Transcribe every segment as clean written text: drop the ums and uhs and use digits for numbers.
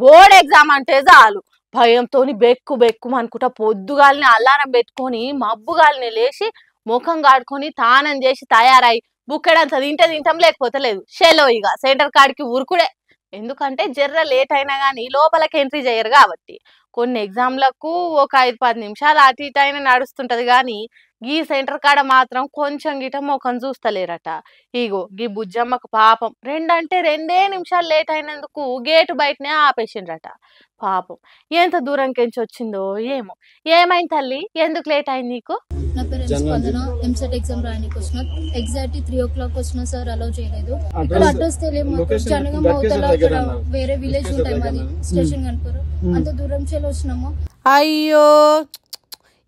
Board exam అంటే చాలు భయంతోని బెక్కు బెక్కు అనుకుంటా పొద్దుగాలని అలారం పెట్టుకొని మబ్బుగాలని లేచి ముఖం కాడుకొని తానం చేసి తయారై బుక్కెడంత తింటాం లేకపోతే లేదు షెలో ఇక సెంటర్ కాడికి ఉరుకుడే. ఎందుకంటే జర్ర లేట్ అయినా కానీ లోపలికి ఎంట్రీ చేయరు కాబట్టి. కొన్ని ఎగ్జామ్లకు ఒక 5-10 నిమిషాలు అటు ఇటు అయినా నడుస్తుంటది కానీ గీ సెంటర్ కాడ మాత్రం కొంచెం గిట ముఖం చూస్తలేరట. ఇగో గీ బుజ్జమ్మకు పాపం 2 అంటే 2 నిమిషాలు లేట్ అయినందుకు గేటు బయటనే ఆపేసిండ్రట. పాపం ఎంత దూరంకెంచి వచ్చిందో ఏమో. ఏమైంది తల్లి, ఎందుకు లేట్ అయింది నీకు? నా పేరు స్పందన. ఎంసెట్ ఎగ్జామ్ రాయడానికి వచ్చిన. ఎగ్జాక్ట్లీ 3 o'clock వచ్చిన సార్ అలౌ చేయలేదు. అడ్రస్ తెలియదు. జనగామ అవతల వేరే విలేజ్ ఉంటాయి మాది స్టేషన్ కనుకోరు. అంత దూరం చేసి వచ్చినాము. అయ్యో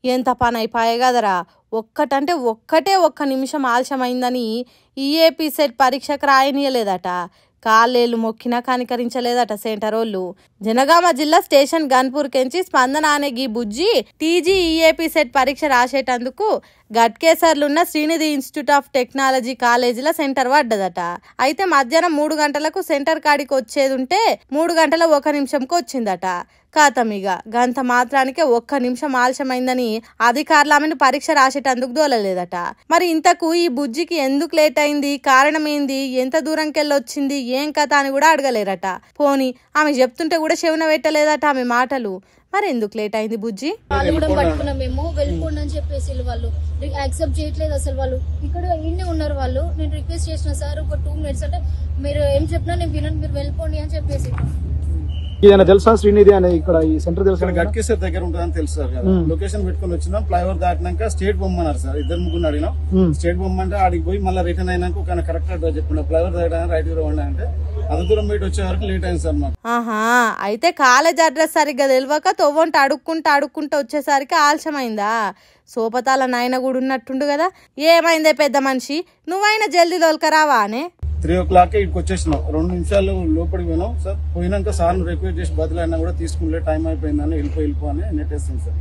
ఎంత పని అయిపోయే కదరా. ఒక్కటంటే ఒక్క నిమిషం ఆలస్యమైందని ఈఏపీ సెట్ పరీక్షకు రాయనీయలేదట. కాళ్ళేళ్ళు మొక్కినా కనికరించలేదట సెంటర్ వాళ్ళు. జనగామ జిల్లా స్టేషన్ గన్పూర్ కెంచి స్పందన అనే గీ బుజ్జి టీజీ ఈఏపీ సెట్ పరీక్ష రాసేటందుకు గట్కేసర్లున్న శ్రీనిధి ఇన్స్టిట్యూట్ ఆఫ్ టెక్నాలజీ కాలేజీలో సెంటర్ పడ్డదట. అయితే మధ్యాహ్నం 3 గంటలకు సెంటర్ కాడికి వచ్చేది ఉంటే 3 గంటల 1 నిమిషంకి వచ్చిందట. కాతమిగా గంత మాత్రానికే 1 నిమిషం ఆలస్యమైందని అధికారులు ఆమెను పరీక్ష రాసేటందుకు దోలలేదట. మరి ఇంతకు ఈ బుజ్జికి ఎందుకు లేట్ అయింది, కారణం ఏంది, ఎంత దూరంకెళ్ళి వచ్చింది, ఏం కథ అని కూడా అడగలేరట. పోని ఆమె చెప్తుంటే కూడా చెవున పెట్టలేదట ఆమె మాటలు. మరి ఎందుకు లేట్ అయింది బుజ్జి? వాళ్ళు కూడా పట్టుకున్నాం మేము, వెళ్ళిపోండి అని చెప్పేసి వాళ్ళు యాక్సెప్ట్ చేయట్లేదు అసలు. వాళ్ళు ఇక్కడ ఇన్నే ఉన్నారు. వాళ్ళు నేను రిక్వెస్ట్ చేసిన సార్ ఒక 2 minutes అంటే మీరు ఏం చెప్పినా నేను వినను, మీరు వెళ్ళిపోండి అని చెప్పేసి. ఏదైనా తెలుసా శ్రీనిధి అనే ఇక్కడ ఈ సెంటర్ తెలుసా? గట్కేసర్ దగ్గర ఉంటుందని తెలుసు సార్. లొకేషన్ పెట్టుకుని వచ్చినాం. ఫ్లైఓవర్ దాటినాక స్టేట్ బొమ్మన్నారు సార్. 2-3 అడిగినాం. స్టేట్ బొమ్మ అంటే ఆడికి పోయి మళ్ళీ రిటర్న్ అయినాక ఒక కరెక్ట్ అడ్రస్ చెప్పిన ఫ్లైఓవర్ దాటడానికి రైట్ ఇవ్వండి అంటే అంత దూరం బయట వచ్చే వరకు లేట్ అయింది సార్ మాకు. ఆహా, అయితే కాలేజ్ అడ్రస్ సరిగ్గా తెలియక తొవ్వంట అడుక్కుంటూ వచ్చేసరికి ఆలస్యమైందా? సోపతాల నాయన కూడా ఉన్నట్టుండు కదా. ఏమైందే పెద్ద మనిషి, నువ్వైనా జల్దీ దొలకరావా అనే? 3 o'clock ఇక్కడికి వచ్చేసినాం. 2 నిమిషాలు లోపలికి పోయినాం సార్. పోయినాక సార్ను రిక్వెస్ట్ చేసి బదులైనా కూడా తీసుకుంటే టైం అయిపోయిందని వెళ్ళిపో అని నెట్టేస్తుంది సార్.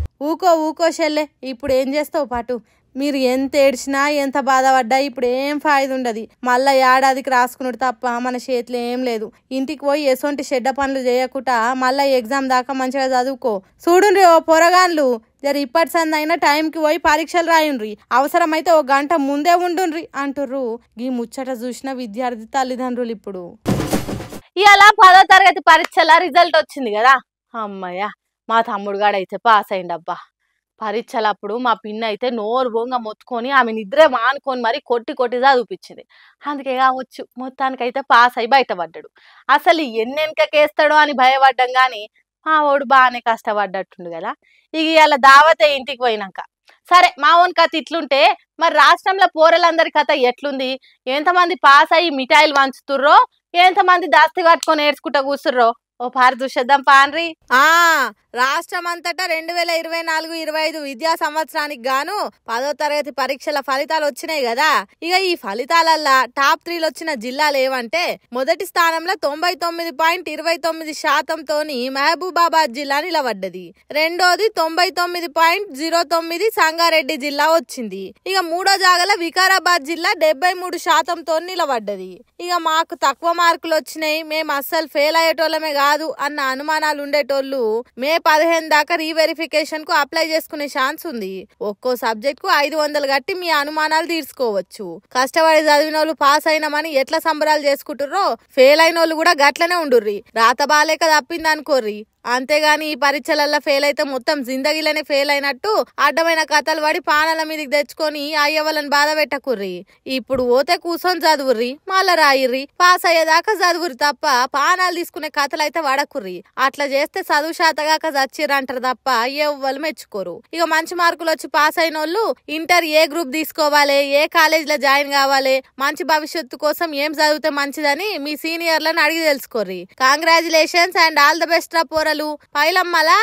ఊకో షెల్లే, ఇప్పుడు ఏం చేస్తావు పాటు? మీరు ఎంత ఏడ్చినా ఎంత బాధపడ్డా ఇప్పుడు ఏం ఫాయిదా ఉండదు. మళ్ళా ఏడాదికి రాసుకున్నాడు తప్ప మన చేతిలో ఏం లేదు. ఇంటికి పోయి ఎసొంటి చెడ్డ పనులు చేయకుండా మళ్ళా ఎగ్జామ్ దాకా మంచిగా చదువుకో. చూడుండ్రి ఓ పొరగాన్లు, జర ఇప్పటి సందైనా టైంకి పోయి పరీక్షలు రాయుండ్రి, అవసరమైతే 1 గంట ముందే ఉండుండ్రి అంటుర్రు ఈ ముచ్చట చూసిన విద్యార్థి తల్లిదండ్రులు. ఇప్పుడు ఇలా 10వ తరగతి పరీక్షల రిజల్ట్ వచ్చింది కదా. అమ్మయ్య, మా తమ్ముడు గాడైతే పాస్ అయిండబ్బా. పరీక్షలప్పుడు మా పిన్న అయితే నోరు బొంగ మొత్తుకొని ఆమె నిద్రే మానుకొని మరి కొట్టి చదివిపించింది. అందుకే కావచ్చు మొత్తానికైతే పాస్ అయి బయటపడ్డాడు. అసలు ఎన్నెనకేస్తాడో అని భయపడ్డం కానీ మా వాడు బాగానే కష్టపడ్డట్టుండు కదా. ఇక ఇలా దావతే ఇంటికి పోయినాక సరే మా ఓన్ కథ ఇట్లుంటే మరి రాష్ట్రంలో పోరలందరి కథ ఎట్లుంది? ఎంతమంది పాస్ అయ్యి మిఠాయిలు వంచుతుర్రో, ఎంతమంది దాస్తి కట్టుకొని ఏడ్చుకుంటా కూర్చుర్రో ఓ పారి చూసేద్దాం పాన్రి. రాష్ట్రం అంతటా 2024-25 విద్యా సంవత్సరానికి గాను 10వ తరగతి పరీక్షల ఫలితాలు వచ్చినాయి కదా. ఇక ఈ ఫలితాలల్లా టాప్ 3 వచ్చిన జిల్లాలు ఏవంటే, మొదటి స్థానంలో 99.29% తోని మహబూబాబాద్ జిల్లా నిలబడ్డది. రెండోది 99.09 సంగారెడ్డి జిల్లా వచ్చింది. ఇక మూడో జాగల వికారాబాద్ జిల్లా 73% తో నిలబడ్డది. ఇక మాకు తక్కువ మార్కులు వచ్చినాయి, మేము అస్సలు ఫెయిల్ అయ్యేటోళ్ళమే కాదు అన్న అనుమానాలు ఉండేటోళ్ళు మే 15 దాకా రీవెరిఫికేషన్ కు అప్లై చేసుకునే ఛాన్స్ ఉంది. ఒక్కో సబ్జెక్ట్ కు 500 కట్టి మీ అనుమానాలు తీర్చుకోవచ్చు. కష్టపడి చదివిన వాళ్ళు పాస్ అయినామని ఎట్లా సంబరాలు చేసుకుంటుర్రో ఫెయిల్ అయిన వాళ్ళు కూడా గట్లనే ఉండుర్రి. రాత బాలేక తప్పింది అనుకోర్రి. అంతేగాని ఈ పరీక్షలల్లో ఫెయిల్ అయితే మొత్తం జిందగీలోనే ఫెయిల్ అయినట్టు అడ్డమైన కథలు పడి పానాల మీదకి తెచ్చుకొని అయ్య వాళ్ళని బాధ పెట్టకుర్రి. ఇప్పుడు పోతే కూర్చొని చదువుర్రి, మళ్ళా రాయిర్రి, పాస్ అయ్యేదాకా చదువుర్రి తప్ప పానాలు తీసుకునే కథలు అయితే వాడకుర్రి. అట్లా చేస్తే చదువు శాతగాక చచ్చిర్రంటారు తప్ప ఎవ్వరు మెచ్చుకోరు. ఇక మంచి మార్కులు వచ్చి పాస్ అయిన వాళ్ళు ఇంటర్ ఏ గ్రూప్ తీసుకోవాలి, ఏ కాలేజ్ లో జాయిన్ కావాలి, మంచి భవిష్యత్తు కోసం ఏం చదివితే మంచిదని మీ సీనియర్లను అడిగి తెలుసుకోర్రి. Congratulations and all the best రా పోరలు. పైలమ్మలా